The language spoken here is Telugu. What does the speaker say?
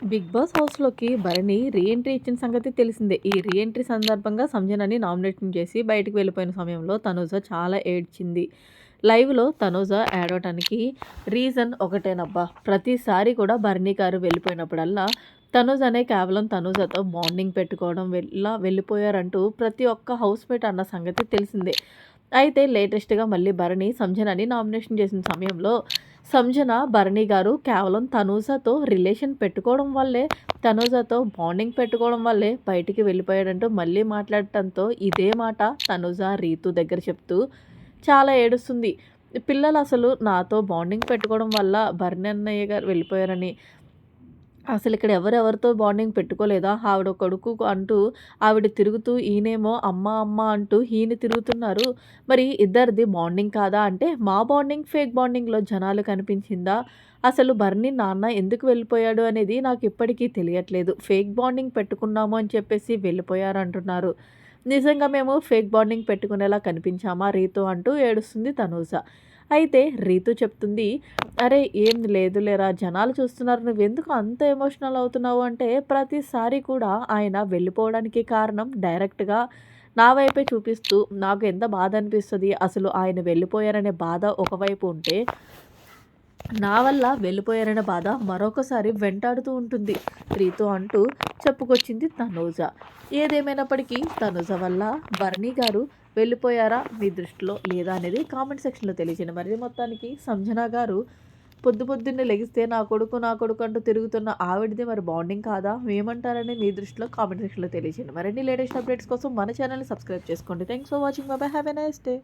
బిగ్ బాస్ హౌస్‌లోకి భరణి రీ ఇచ్చిన సంగతి తెలిసిందే. ఈ సందర్భంగా సంజనని నామినేషన్ చేసి బయటికి వెళ్ళిపోయిన సమయంలో తనూజ చాలా ఏడ్చింది. లైవ్‌లో తనూజ ఏడవటానికి రీజన్ ఒకటేనబ్బా! ప్రతిసారి కూడా భరణి గారు వెళ్ళిపోయినప్పుడల్లా తనూజనే కేవలం తనూజతో బాండింగ్ పెట్టుకోవడం వల్ల వెళ్ళిపోయారంటూ ప్రతి ఒక్క హౌస్‌మేట్ అన్న సంగతి తెలిసిందే. అయితే లేటెస్ట్‌గా మళ్ళీ భరణి సంజనని నామినేషన్ చేసిన సమయంలో సంజన భరణి గారు కేవలం తనూజతో రిలేషన్ పెట్టుకోవడం వల్లే, తనూజతో బాండింగ్ పెట్టుకోవడం వల్లే బయటికి వెళ్ళిపోయాడంటూ మళ్ళీ మాట్లాడటంతో ఇదే మాట తనూజ రీతు దగ్గర చెప్తూ చాలా ఏడుస్తుంది. పిల్లలు అసలు నాతో బాండింగ్ పెట్టుకోవడం వల్ల భరణి అన్నయ్య గారు వెళ్ళిపోయారని, అసలిక్కడ ఎవరెవరితో బాండింగ్ పెట్టుకోలేదా? ఆవిడ కొడుకు అంటూ ఆవిడ తిరుగుతూ, ఈయనేమో అమ్మ, అమ్మ అంటూ ఈయన తిరుగుతున్నారు. మరి ఇద్దరిది బాండింగ్ కాదా? అంటే మా బాండింగ్ ఫేక్ బాండింగ్‌లో జనాలు కనిపించిందా? అసలు బర్నీ నాన్న ఎందుకు వెళ్ళిపోయాడు అనేది నాకు ఇప్పటికీ తెలియట్లేదు. ఫేక్ బాండింగ్ పెట్టుకున్నాము అని చెప్పేసి వెళ్ళిపోయారంటున్నారు. నిజంగా మేము ఫేక్ బాండింగ్ పెట్టుకునేలా కనిపించామా రీతు అంటూ ఏడుస్తుంది తనూజ. అయితే రీతు చెప్తుంది, "అరే! ఏం లేదులేరా జనాలు చూస్తున్నారు. నువ్వెందుకు అంత ఎమోషనల్ అవుతున్నావు" అంటే ప్రతిసారి కూడా ఆయన వెళ్ళిపోవడానికి కారణం డైరెక్ట్‌గా నా వైపే చూపిస్తూ నాకు ఎంత బాధ అనిపిస్తది. అసలు ఆయన వెళ్ళిపోయారనే బాధ ఒకవైపు ఉంటే, నా వల్ల వెళ్ళిపోయారనే బాధ మరొకసారి వెంటాడుతూ ఉంటుంది రీతు అంటూ చెప్పుకొచ్చింది తనూజ. ఏదేమైనప్పటికీ తనూజ వల్ల భరణి గారు వెళ్ళిపోయారా మీ దృష్టిలో లేదా అనేది కామెంట్ సెక్షన్లో తెలియజేయండి. మరి మొత్తానికి సంజన గారు పొద్దున్నే లెగిస్తే నా కొడుకు అంటూ తిరుగుతున్న ఆవిడది మరి బాండింగ్ కాదా? ఏమంటారని మీ దృష్టిలో కామెంట్ సెక్షన్లో తెలియజేయండి. మరిన్ని లేటెస్ట్ అప్డేట్స్ కోసం మన ఛానల్ని సబ్స్క్రైబ్ చేసుకోండి. Thanks for watching. By by. Have a nice day.